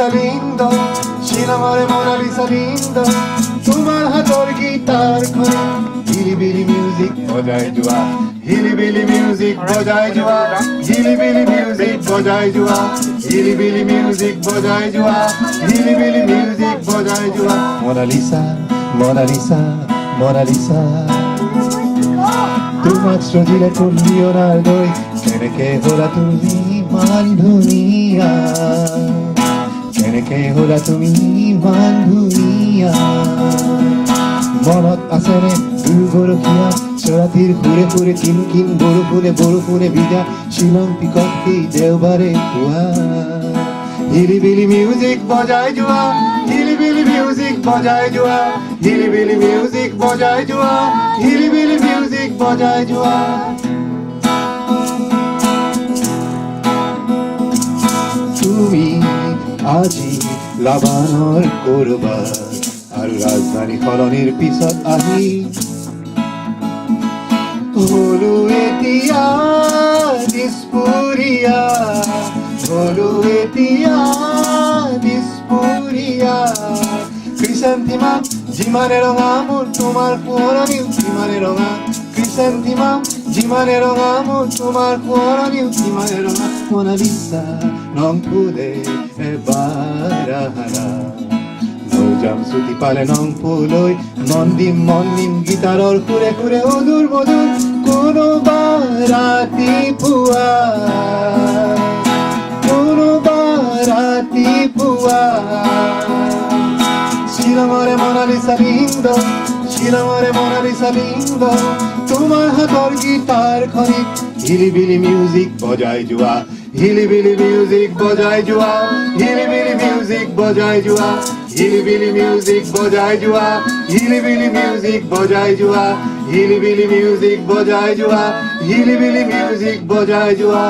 Lisa lindo, Shilamore Mona Lisa lindo, তোমার হাতর guitar খনি hillbilly music বজায় জুয়া হিলিবিলি মিউজিক বজায় জুয়া হিলিবিলি মিউজিক বজায় জুয়া হিলিবিলি মিউজিক বজায় জুয়া হিলিবিলি মিউজিক বজায় জুয়া মোনালিসা মোনালিসা মোনালিসা তোমার সজিলে con Leonardo che ora tu man dunia che ora tu man dunia মনত আছেনে দুৰ্গৰখীয়া চৰাতিৰ ঘূৰে ঘূৰে কিনকিন বৰষুণে ভিজা শ্বিলং পিকত সেই দেওবাৰে পুৱা হিলিবিলি মিউজিক বজাই যোৱা হিলিবিলি মিউজিক বজাই যোৱা হিলিবিলি মিউজিক বজাই যোৱা হিলিবিলি মিউজিক বজাই যোৱা তুমি আজি লাবানৰ কৰবাত আৰু ৰাজধানী সলনিৰ পিছত আহি হলো এতিয়া দিছপুৰীয়া হলো এতিয়া দিছপুৰীয়া ক্ৰিচেণ্টিমাম যিমানে ৰঙা মোৰ তোমাৰ সোঁৱৰণিও সিমানে ৰঙা ক্ৰিচেণ্টিমাম যিমানে ৰঙা মোৰ তোমাৰ সোঁৱৰণিও সিমানে ৰঙা মোনালিসা নং ফুলে এবাৰ আহাৰা জামচুটি পালে নং ফুলৈ মন দিম গীটাৰৰ সুৰে সুৰে অদূৰ মধুৰ কোনোবা ৰাতিপুৱা শিলঙৰে মোনালিসা লিndo শিলঙৰে মোনালিসা লিndo তোমাৰ হাতৰ গীটাৰ খনিত হিলিবিলি মিউজিক বজাই যোৱা হিলিবিলি মিউজিক বজাই যোৱা হিলিবিলি মিউজিক বজাই যোৱা হিলিবিলি মিউজিক বজাই যোৱা হিলিবিলি মিউজিক বজাই যোৱা হিলিবিলি মিউজিক বজাই যোৱা হিলিবিলি মিউজিক বজাই যোৱা